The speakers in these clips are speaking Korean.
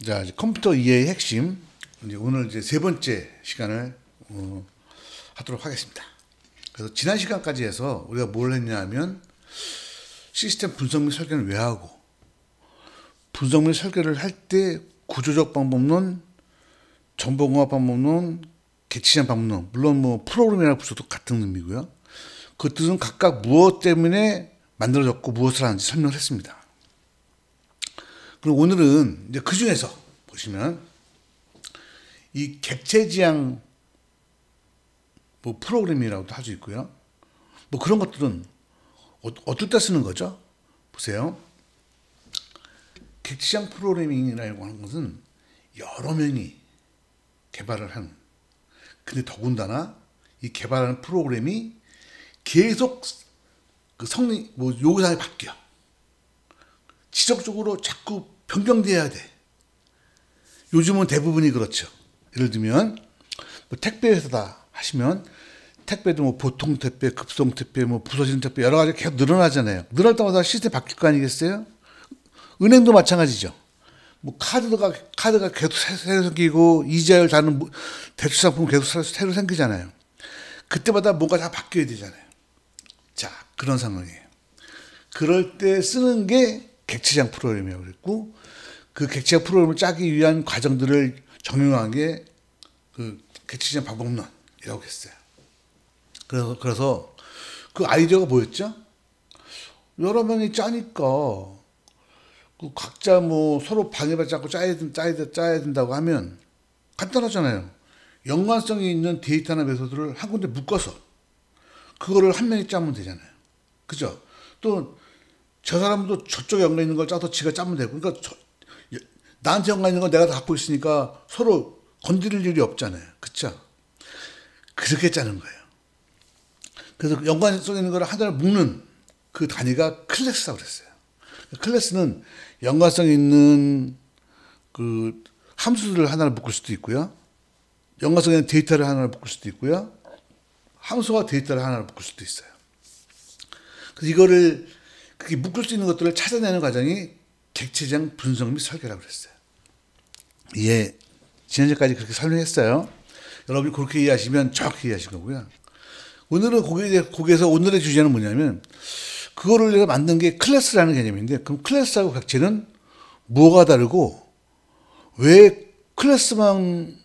자, 이제 컴퓨터 이해의 핵심. 이제 오늘 이제 세 번째 시간을 하도록 하겠습니다. 그래서 지난 시간까지 해서 우리가 뭘 했냐면 시스템 분석 및 설계는 왜 하고, 분석 및 설계를 할 때 구조적 방법론, 정보공학 방법론, 객치장 방법론, 물론 뭐 프로그램이라는 부서도 같은 의미고요. 그것들은 각각 무엇 때문에 만들어졌고 무엇을 하는지 설명을 했습니다. 그리고 오늘은 이제 그 중에서 보시면 이 객체지향 뭐 프로그램이라고도 할 수 있고요. 뭐 그런 것들은 어떨 때 쓰는 거죠? 보세요. 객체지향 프로그래밍이라고 하는 것은 여러 명이 개발을 하는. 근데 더군다나 이 개발하는 프로그램이 계속 그 성능, 뭐 요구사항이 바뀌어. 지속적으로 자꾸 변경돼야 돼. 요즘은 대부분이 그렇죠. 예를 들면 뭐 택배 회사다 하시면 택배도 뭐 보통 택배, 급송 택배, 뭐 부서지는 택배 여러 가지 계속 늘어나잖아요. 늘어날 때마다 시스템이 바뀔 거 아니겠어요? 은행도 마찬가지죠. 뭐 카드가 계속 새로 생기고 이자율 다른 대출 상품 계속 새로 생기잖아요. 그때마다 뭔가 다 바뀌어야 되잖아요. 자, 그런 상황이에요. 그럴 때 쓰는 게 객체지향 프로그램이라고 그랬고, 그 객체지향 프로그램을 짜기 위한 과정들을 정형화한 게 그 객체지향 방법론이라고 했어요. 그래서 그 아이디어가 뭐였죠? 여러 명이 짜니까 그 각자 뭐 서로 방해받지 않고 짜야 된다고 하면 간단하잖아요. 연관성이 있는 데이터나 메소드를 한 군데 묶어서 그거를 한 명이 짜면 되잖아요. 그죠? 또 저 사람도 저쪽에 연관 있는 걸 짜서 지가 짜면 되고, 그러니까 나한테 연관 있는 건 내가 다 갖고 있으니까 서로 건드릴 일이 없잖아요. 그쵸? 그렇게 짜는 거예요. 그래서 연관성에 있는 걸 하나를 묶는 그 단위가 클래스라고 그랬어요. 클래스는 연관성 있는 그 함수들을 하나를 묶을 수도 있고요. 연관성 있는 데이터를 하나를 묶을 수도 있고요. 함수와 데이터를 하나를 묶을 수도 있어요. 그래서 이거를 그렇게 묶을 수 있는 것들을 찾아내는 과정이 객체지향 분석 및 설계라고 그랬어요. 예, 지난주까지 그렇게 설명했어요. 여러분이 그렇게 이해하시면 정확히 이해하신 거고요. 오늘은 거기에서 오늘의 주제는 뭐냐면 그거를 내가 만든 게 클래스라는 개념인데, 그럼 클래스하고 객체는 뭐가 다르고 왜 클래스만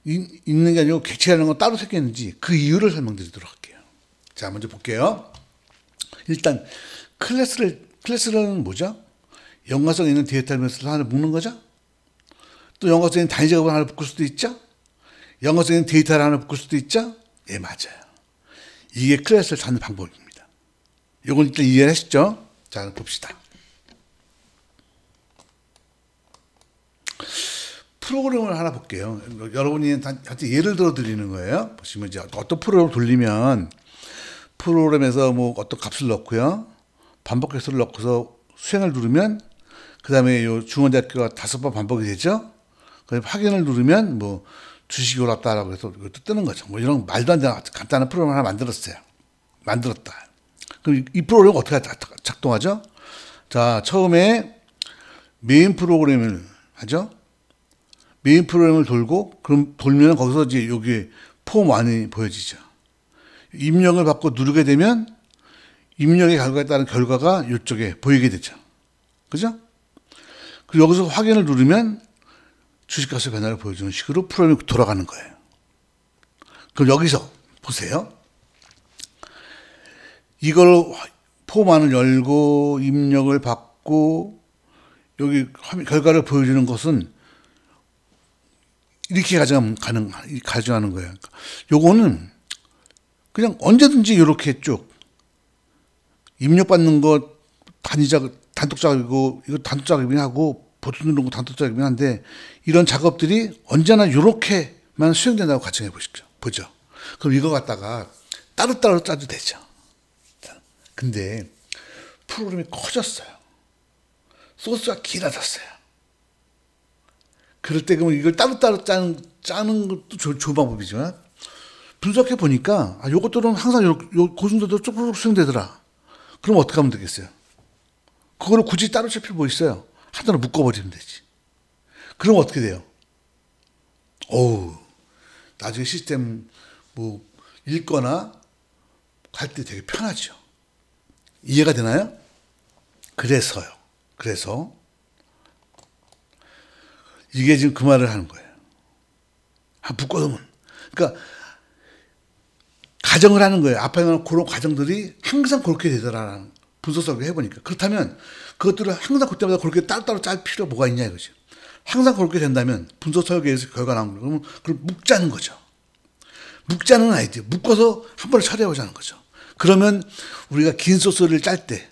있는 게 아니고 객체라는 건 따로 생겼는지 그 이유를 설명드리도록 할게요. 자, 먼저 볼게요. 일단 클래스는 뭐죠? 연관성 있는 데이터 메소드를 하나 묶는 거죠? 또 연관성 있는 단위 작업을 하나 묶을 수도 있죠? 연관성 있는 데이터를 하나 묶을 수도 있죠? 예, 맞아요. 이게 클래스를 찾는 방법입니다. 이건 일단 이해하셨죠? 자, 봅시다. 프로그램을 하나 볼게요. 여러분이 한테 예를 들어 드리는 거예요. 보시면 이제 어떤 프로그램을 돌리면 프로그램에서 뭐 어떤 값을 넣고요. 반복 횟수를 넣고서 수행을 누르면 그 다음에 요 중원대학교가 5번 반복이 되죠. 그다음에 확인을 누르면 뭐 주식이 올랐다라고 해서 이것도 뜨는 거죠. 뭐 이런 말도 안 되는 간단한 프로그램 하나 만들었다. 그럼 이 프로그램은 어떻게 작동하죠? 자, 처음에 메인 프로그램을 하죠. 메인 프로그램을 돌면 거기서 이제 여기 폼 1이 보여지죠. 입력을 받고 누르게 되면 입력의 결과에 따른 결과가 이쪽에 보이게 되죠. 그죠? 그리고 여기서 확인을 누르면 주식값의 변화를 보여주는 식으로 프로그램이 돌아가는 거예요. 그럼 여기서 보세요. 이걸 폼 1을 열고 입력을 받고 여기 결과를 보여주는 것은 이렇게 가져가는 거예요. 요거는 그냥 언제든지 이렇게 쭉 입력받는 거 단독 작업이고, 이거 단독 작업이 하고 버튼 누르는 거 단독 작업이 한데, 이런 작업들이 언제나 이렇게만 수행된다고 가정해 보죠. 그럼 이거 갖다가 따로따로 짜도 되죠. 근데 프로그램이 커졌어요. 소스가 길어졌어요. 그럴 때 그러면 이걸 따로따로 짜는 것도 좋은 방법이지만, 분석해 보니까 요것들은 항상 고순도도 쭉쭉 수행되더라. 그럼 어떻게 하면 되겠어요? 그거를 굳이 따로 칠 필요 뭐 있어요? 하나로 묶어버리면 되지. 그럼 어떻게 돼요? 어우, 나중에 시스템 뭐 읽거나 할 때 되게 편하죠. 이해가 되나요? 그래서요. 그래서 이게 지금 그 말을 하는 거예요. 묶어두면. 그러니까 가정을 하는 거예요. 앞에 나오는 그런 과정들이 항상 그렇게 되더라라는 분석 설계 해보니까. 그렇다면 그것들을 항상 그때마다 그렇게 따로따로 짤 필요가 뭐가 있냐 이거죠. 항상 그렇게 된다면 분석 설계에서 결과 나온 거예요. 그러면 그걸 묶자는 거죠. 묶자는 아이디어. 묶어서 한 번에 처리해보자는 거죠. 그러면 우리가 긴 소스를 짤 때,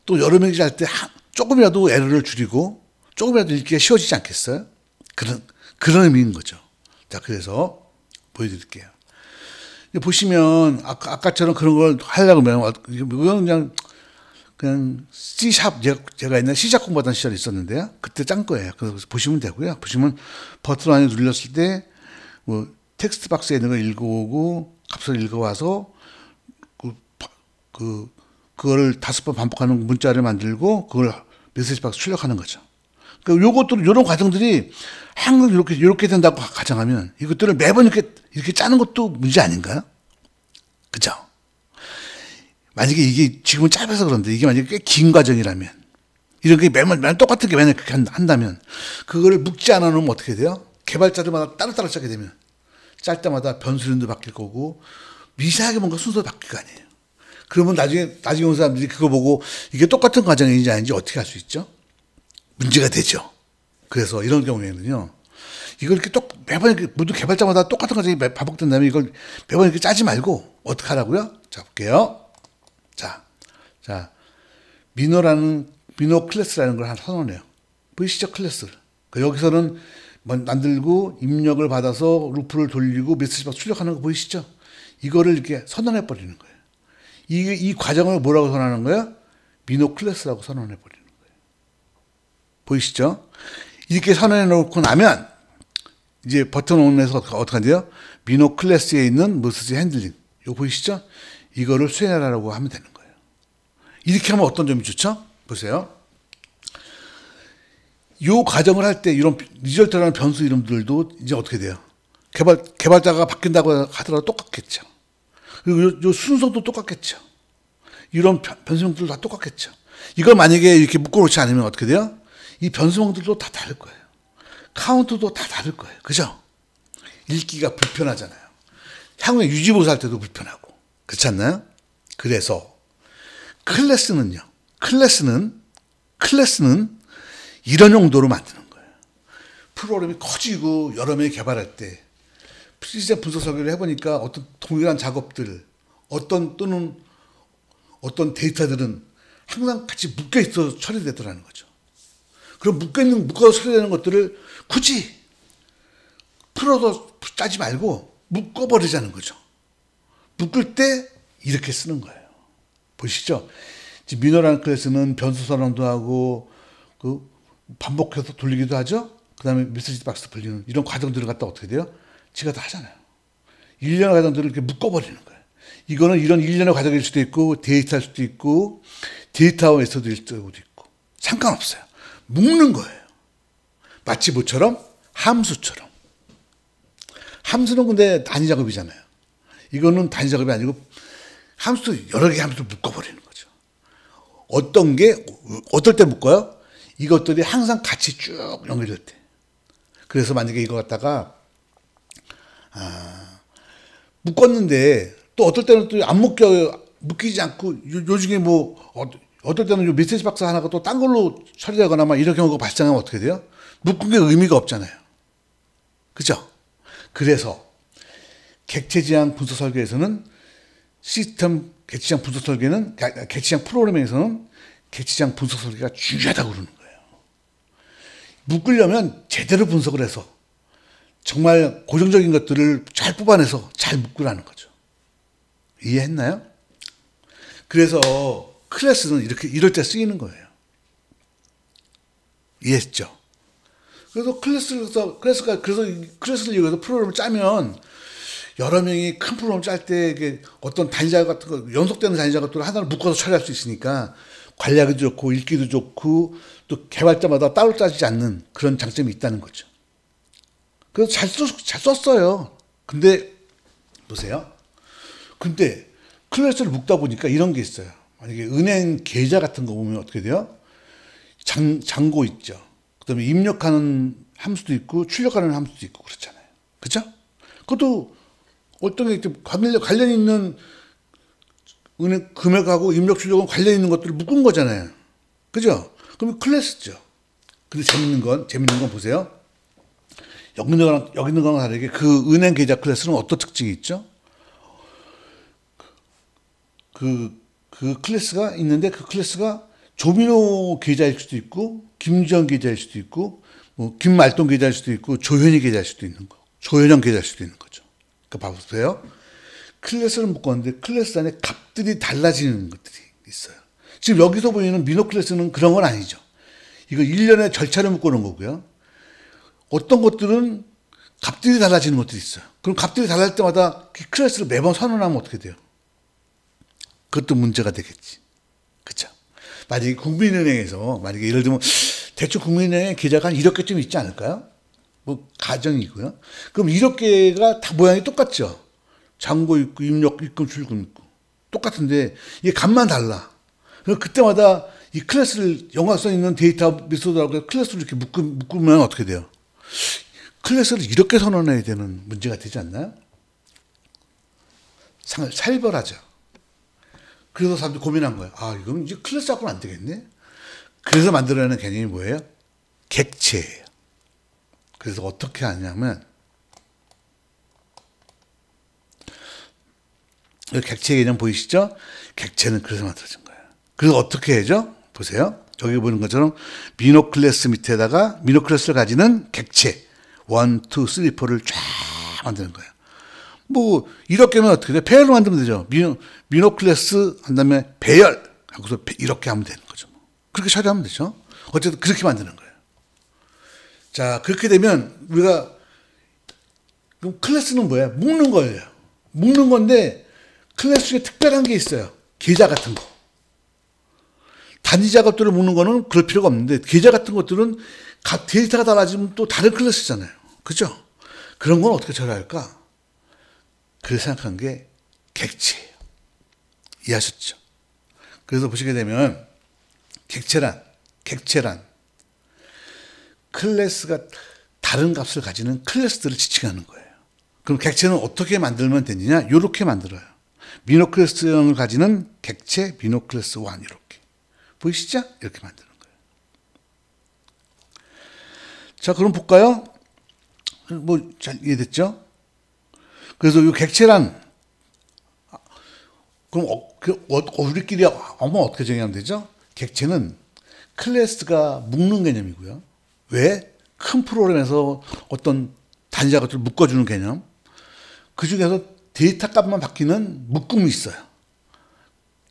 또 여러 명이 짤 때 조금이라도 에러를 줄이고 조금이라도 읽기가 쉬워지지 않겠어요? 그런 의미인 거죠. 자, 그래서 보여드릴게요. 보시면 아까처럼 그런 걸 하려고 하면 이건 그냥 C# 제가 옛날 C샵 공부하던 시절이 있었는데요. 그때 짠 거예요. 그래서 보시면 되고요. 보시면 버튼 안에 눌렀을 때 뭐 텍스트 박스에 있는 걸 읽어오고 값을 읽어와서 그거를 5번 반복하는 문자를 만들고 그걸 메시지 박스 출력하는 거죠. 그러니까 요것들 이런 과정들이 항상 이렇게 된다고 가정하면 이것들을 매번 이렇게 짜는 것도 문제 아닌가요? 그죠? 만약에 이게 지금은 짧아서 그런데 이게 만약에 꽤 긴 과정이라면 이런 게 매번 똑같은 게 맨날 그렇게 한다면 그거를 묶지 않아 놓으면 어떻게 돼요? 개발자들마다 따로따로 짜게 되면 짤 때마다 변수 이름도 바뀔 거고 미세하게 뭔가 순서가 바뀔 거 아니에요. 그러면 나중에 온 사람들이 그거 보고 이게 똑같은 과정인지 아닌지 어떻게 할 수 있죠? 문제가 되죠. 그래서 이런 경우에는요, 이걸 이렇게 매번 이렇게 모두 개발자마다 똑같은 과정이 반복된다면 이걸 매번 이렇게 짜지 말고 어떻게 하라고요? 자, 볼게요. 자, 민호 클래스라는 걸 하나 선언해요. 보이시죠? 클래스를. 그러니까 여기서는 만들고 입력을 받아서 루프를 돌리고 메시지 박스 출력하는 거 보이시죠? 이거를 이렇게 선언해 버리는 거예요. 이 과정을 뭐라고 선언하는 거예요? 민호 클래스라고 선언해 버리는 거예요. 보이시죠? 이렇게 선언해 놓고 나면 이제 버튼 온에서 어떻게 한대요? 민호 클래스에 있는 메시지 핸들링. 이거 보이시죠? 이거를 수행하라고 하면 되는 거예요. 이렇게 하면 어떤 점이 좋죠? 보세요. 이 과정을 할 때 이런 리절트라는 변수 이름들도 이제 어떻게 돼요? 개발자가 바뀐다고 하더라도 똑같겠죠. 그리고 요 순서도 똑같겠죠. 이런 변수명들도 다 똑같겠죠. 이걸 만약에 이렇게 묶어놓지 않으면 어떻게 돼요? 이 변수명들도 다 다를 거예요. 카운트도 다 다를 거예요. 그죠? 읽기가 불편하잖아요. 향후에 유지보수할 때도 불편하고. 그렇지 않나요? 그래서 클래스는 이런 용도로 만드는 거예요. 프로그램이 커지고 여러 명이 개발할 때 시스템 분석 설계를 해보니까 어떤 동일한 작업들, 어떤 데이터들은 항상 같이 묶여 있어서 처리되더라는 거죠. 그럼 묶어서 처리되는 것들을 굳이 풀어서 짜지 말고 묶어버리자는 거죠. 묶을 때 이렇게 쓰는 거예요. 보시죠? 민호라는 클래스는 변수 선언도 하고 반복해서 돌리기도 하죠. 그 다음에 메시지 박스 돌리는 이런 과정들을 갖다 어떻게 돼요? 지가 다 하잖아요. 일련의 과정들을 이렇게 묶어버리는 거예요. 이거는 이런 일련의 과정일 수도 있고 데이터일 수도 있고 데이터 메소드일 수도 있고 상관없어요. 묶는 거예요. 마치 뭐처럼? 함수처럼. 함수는 근데 단위 작업이잖아요. 이거는 단위 작업이 아니고 여러 개의 함수를 묶어버리는 거죠. 어떨 때 묶어요? 이것들이 항상 같이 쭉 연결될 때. 그래서 만약에 이거 갖다가 묶었는데 또 어떨 때는 또 안 묶이지 않고 요즘에 어떨 때는 요 메시지 박스 하나가 또 딴 걸로 처리되거나 막 이런 경우가 발생하면 어떻게 돼요? 묶은 게 의미가 없잖아요. 그죠? 그래서 객체지향 분석 설계에서는 시스템 객체지향 분석 설계는 객체지향 프로그래밍에서는 객체지향 분석 설계가 중요하다고 그러는 거예요. 묶으려면 제대로 분석을 해서 정말 고정적인 것들을 잘 뽑아내서 잘 묶으라는 거죠. 이해했나요? 그래서 클래스는 이럴 때 쓰이는 거예요. 이해했죠? 그래서 클래스를 이용해서 프로그램을 짜면 여러 명이 큰 프로그램 짤 때 어떤 단위 작업 같은 거, 연속되는 단위 작업들을 하나를 묶어서 처리할 수 있으니까 관리하기도 좋고 읽기도 좋고 또 개발자마다 따로 짜지지 않는 그런 장점이 있다는 거죠. 그래서 잘 썼어요. 근데 보세요. 근데 클래스를 묶다 보니까 이런 게 있어요. 만약에 은행 계좌 같은 거 보면 어떻게 돼요? 잔고 있죠. 그다음에 입력하는 함수도 있고 출력하는 함수도 있고 그렇잖아요. 그죠? 그것도 어떤 게 관련 있는 은행 금액하고 입력 출력은 관련 있는 것들을 묶은 거잖아요. 그죠? 그럼 클래스죠. 근데 재밌는 건 보세요. 여기 있는 거랑 다르게 그 은행 계좌 클래스는 어떤 특징이 있죠? 그 클래스가 있는데 그 클래스가 조민호 계좌일 수도 있고 김지영 계좌일 수도 있고 뭐 김말동 계좌일 수도 있고 조현희 계좌일 수도 있는 거, 조현영 계좌일 수도 있는 거죠. 그러니까 봐보세요. 클래스를 묶었는데 클래스 안에 값들이 달라지는 것들이 있어요. 지금 여기서 보이는 민호 클래스는 그런 건 아니죠. 이거 일련의 절차를 묶어놓은 거고요. 어떤 것들은 값들이 달라지는 것들이 있어요. 그럼 값들이 달라질 때마다 그 클래스를 매번 선언하면 어떻게 돼요? 그것도 문제가 되겠지. 그쵸? 만약에 국민은행에서, 만약에 예를 들면, 대충 국민은행에 계좌가 한 1억 개쯤 있지 않을까요? 뭐, 가정이고요. 그럼 1억 개가 다 모양이 똑같죠? 잔고 있고, 입력, 입금, 출금 있고. 똑같은데, 이게 값만 달라. 그럼 그때마다 이 클래스를, 연관성 있는 데이터 메소드라고 클래스를 이렇게 묶으면 어떻게 돼요? 클래스를 이렇게 선언해야 되는 문제가 되지 않나요? 살벌하죠. 그래서 사람들이 고민한 거예요. 아, 이건 이제 클래스 잡고는 안 되겠네. 그래서 만들어내는 개념이 뭐예요? 객체예요. 그래서 어떻게 하냐면, 객체 개념 보이시죠? 객체는 그래서 만들어진 거예요. 그래서 어떻게 해죠? 보세요. 저기 보는 것처럼 민호 클래스 밑에다가 민호 클래스를 가지는 객체 1, 2, 3, 4를 쫙 만드는 거예요. 뭐 이렇게면 어떻게 돼? 배열로 만들면 되죠. 민호 클래스 한 다음에 배열 하고서 이렇게 하면 되는 거죠. 그렇게 처리하면 되죠. 어쨌든 그렇게 만드는 거예요. 자, 그렇게 되면 우리가 그럼 클래스는 뭐예요? 묶는 거예요. 묶는 건데 클래스 중에 특별한 게 있어요. 계좌 같은 거. 단위 작업들을 묶는 거는 그럴 필요가 없는데 계좌 같은 것들은 각 데이터가 달라지면 또 다른 클래스잖아요. 그죠? 그런 건 어떻게 처리할까? 그래서 생각한 게 객체예요. 이해하셨죠? 그래서 보시게 되면 객체란 클래스가 다른 값을 가지는 클래스들을 지칭하는 거예요. 그럼 객체는 어떻게 만들면 되느냐? 이렇게 만들어요. 민호 클래스형을 가지는 객체 민호 클래스 1 이렇게. 보이시죠? 이렇게 만드는 거예요. 자, 그럼 볼까요? 뭐 잘 이해됐죠? 그래서 이 객체란 그럼 우리끼리 어떻게 정의하면 되죠? 객체는 클래스가 묶는 개념이고요. 왜? 큰 프로그램에서 어떤 단위 작업들을 묶어주는 개념. 그 중에서 데이터 값만 바뀌는 묶음이 있어요.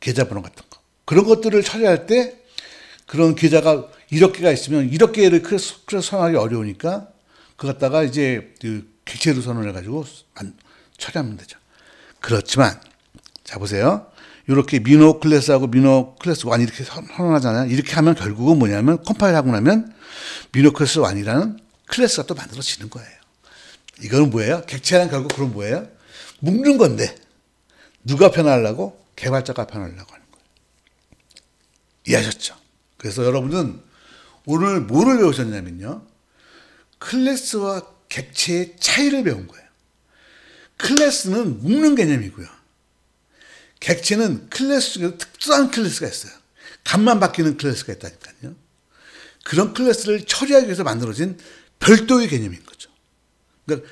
계좌번호 같은 거. 그런 것들을 처리할 때 그런 계좌가 1억 개가 있으면 1억 개를 클래스 선언하기 어려우니까 그거 갖다가 이제 그 객체로 선언해가지고 처리하면 되죠. 그렇지만 자 보세요. 이렇게 민호 클래스하고 민호 클래스 1 이렇게 선언하잖아요. 이렇게 하면 결국은 뭐냐면 컴파일하고 나면 민호 클래스 1이라는 클래스가 또 만들어지는 거예요. 이거는 뭐예요? 객체란 결국 그럼 뭐예요? 묶는 건데 누가 편하려고? 개발자가 편하려고 하는 거예요. 이해하셨죠? 그래서 여러분은 오늘 뭐를 배우셨냐면요. 클래스와 객체의 차이를 배운 거예요. 클래스는 묶는 개념이고요. 객체는 클래스 중에서 특수한 클래스가 있어요. 값만 바뀌는 클래스가 있다니까요. 그런 클래스를 처리하기 위해서 만들어진 별도의 개념인 거죠. 그러니까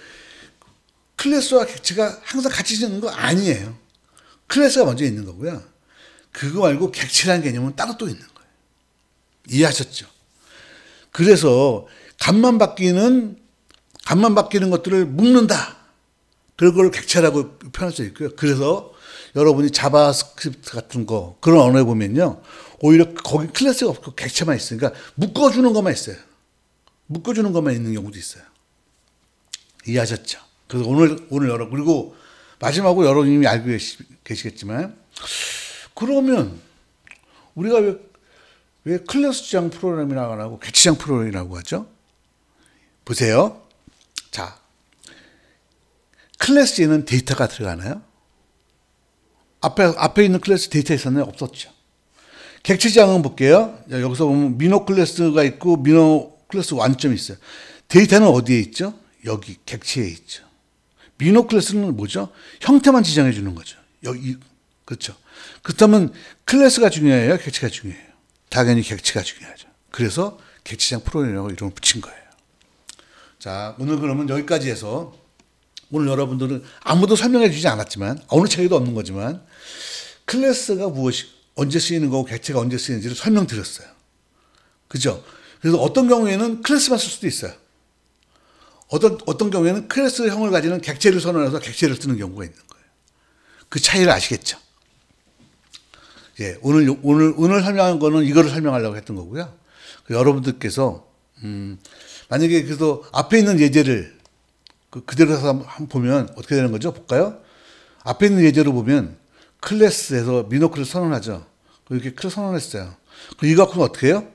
클래스와 객체가 항상 같이 있는 거 아니에요. 클래스가 먼저 있는 거고요. 그거 말고 객체라는 개념은 따로 또 있는 거예요. 이해하셨죠? 그래서 값만 바뀌는 것들을 묶는다. 그걸 객체라고 표현할 수 있고요. 그래서 여러분이 자바스크립트 같은 거 그런 언어에 보면요. 오히려 거기 클래스가 없고 객체만 있으니까 묶어주는 것만 있어요. 묶어주는 것만 있는 경우도 있어요. 이해하셨죠? 그래서 오늘 여러분 그리고 마지막으로 여러분이 알고 계시겠지만 그러면 우리가 왜 클래스 지향 프로그램이라고 안 하고 객체 지향 프로그램이라고 하죠? 보세요. 자, 클래스에는 데이터가 들어가나요? 앞에 있는 클래스 데이터 있었나요? 없었죠. 객체지향은 볼게요. 여기서 보면 민호 클래스가 있고 민호 클래스 완점이 있어요. 데이터는 어디에 있죠? 여기 객체에 있죠. 민호 클래스는 뭐죠? 형태만 지정해 주는 거죠. 여기 그렇죠. 그렇다면 클래스가 중요해요? 객체가 중요해요? 당연히 객체가 중요하죠. 그래서 객체지향 프로그램이라고 이름을 붙인 거예요. 자, 오늘 그러면 여기까지 해서 오늘 여러분들은 아무도 설명해 주지 않았지만 어느 책에도 없는 거지만 클래스가 무엇이 언제 쓰이는 거고 객체가 언제 쓰이는지를 설명드렸어요. 그죠? 그래서 어떤 경우에는 클래스만 쓸 수도 있어요. 어떤 경우에는 클래스형을 가지는 객체를 선언해서 객체를 쓰는 경우가 있는 거예요. 그 차이를 아시겠죠? 예, 오늘 설명한 거는 이거를 설명하려고 했던 거고요. 여러분들께서 만약에 그래서 앞에 있는 예제를 그대로 해서 한번 보면 어떻게 되는 거죠? 볼까요? 앞에 있는 예제로 보면 클래스에서 민호 클래스 선언하죠. 이렇게 클래스 선언했어요. 그럼 이거 갖고는 어떻게 해요?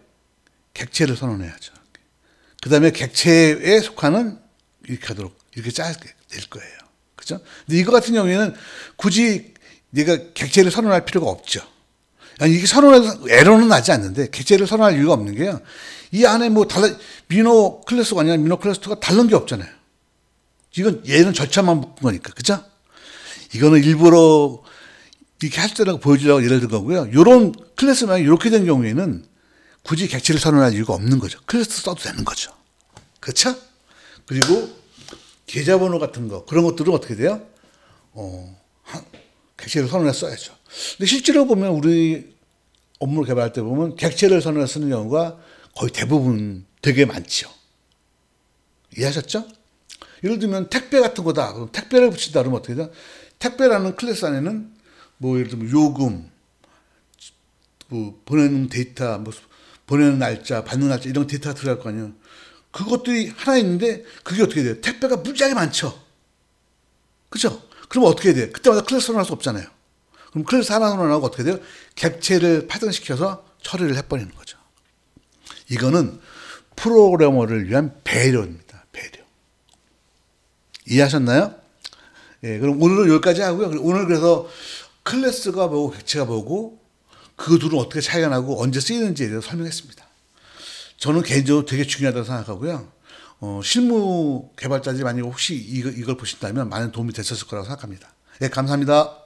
객체를 선언해야죠. 그 다음에 객체에 속하는 이렇게 하도록 이렇게 짜게 될 거예요. 그죠? 근데 이거 같은 경우에는 굳이 내가 객체를 선언할 필요가 없죠. 아니, 이게 선언해서 에러는 나지 않는데 객체를 선언할 이유가 없는 게요. 이 안에 뭐 민호 클래스가 아니라 민호 클래스2가 다른 게 없잖아요. 이건 얘는 절차만 묶은 거니까. 그죠? 이거는 일부러 이렇게 할 때라고 보여주려고 예를 든 거고요. 이런 클래스만 이렇게 된 경우에는 굳이 객체를 선언할 이유가 없는 거죠. 클래스 써도 되는 거죠. 그렇죠? 그리고 계좌번호 같은 거 그런 것들은 어떻게 돼요? 객체를 선언해 써야죠. 근데 실제로 보면 우리 업무를 개발할 때 보면 객체를 선언해 쓰는 경우가 거의 대부분 되게 많죠. 이해하셨죠? 예를 들면 택배 같은 거다. 그럼 택배를 붙인다 그러면 어떻게 돼요? 택배라는 클래스 안에는 뭐 예를 들면 요금, 뭐 보내는 데이터, 뭐 보내는 날짜, 받는 날짜 이런 데이터가 들어갈 거 아니에요. 그것들이 하나 있는데 그게 어떻게 돼요? 택배가 무지하게 많죠. 그죠? 그럼 어떻게 해야 돼요? 그때마다 클래스 선언할 수 없잖아요. 그럼 클래스 하나 선언하고 어떻게 돼요? 객체를 파생시켜서 처리를 해버리는 거죠. 이거는 프로그래머를 위한 배려입니다. 배려. 이해하셨나요? 예, 그럼 오늘은 여기까지 하고요. 오늘 그래서 클래스가 뭐고 객체가 뭐고 그 둘은 어떻게 차이가 나고 언제 쓰이는지에 대해서 설명했습니다. 저는 개인적으로 되게 중요하다고 생각하고요. 실무 개발자들이 만약 혹시 이걸 보신다면 많은 도움이 됐었을 거라고 생각합니다. 예, 감사합니다.